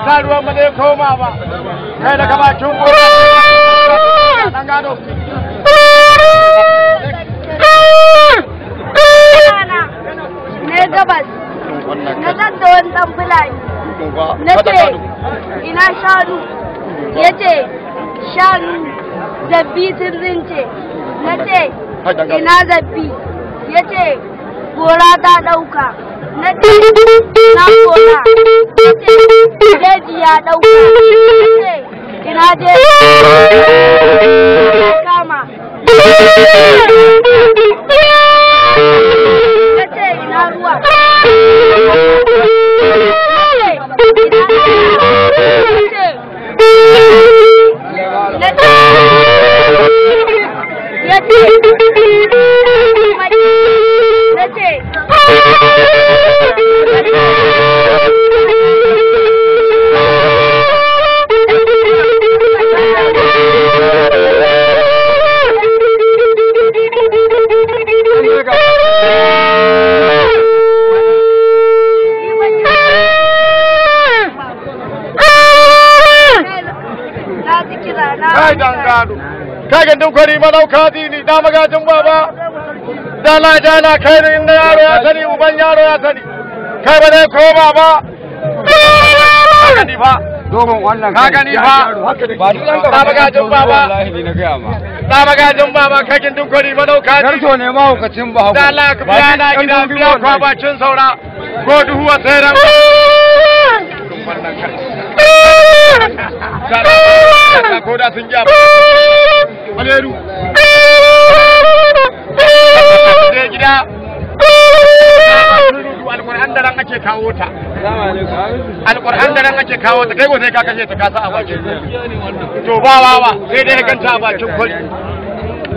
sa ruwan ba zai koma ba kai daga bakin dan gado ne gabas na zanta wani dan fulani na ce ina shanu ya ce shanu zabbi sun zince na ce ina zabbi ya ce gora ta ɗauka na ce na gora ya ce jeji ya ɗauka na ce ina jeji ya kama na ce ina ruwa kai dan gado kai gandun kwari malauka dini da magajin baba dala dala kai ne inda yaro ya sani uban yaro ya sani kai ba dai koma ba ka gani fa dogon wannan ka gani fa da magajin baba wallahi ni na ga ma da magajin baba kai gandun kwari malauka dini garto ne ma hukacin ba dala ka biya na gida biya kwa bacin saura ko duhuwa sai ran ko da sun gyara Aleru gida alƙur'an da ran ake kawo ta alƙur'an da ran ake kawo ta kai ko sai ka kashe ta kasa a bakin to ba sai dai ganta a bakin kwari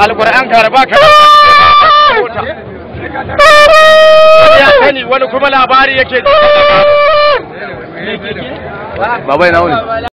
alƙur'an karba ka kawo ta ya sani wani kuma labari yake babai na wuni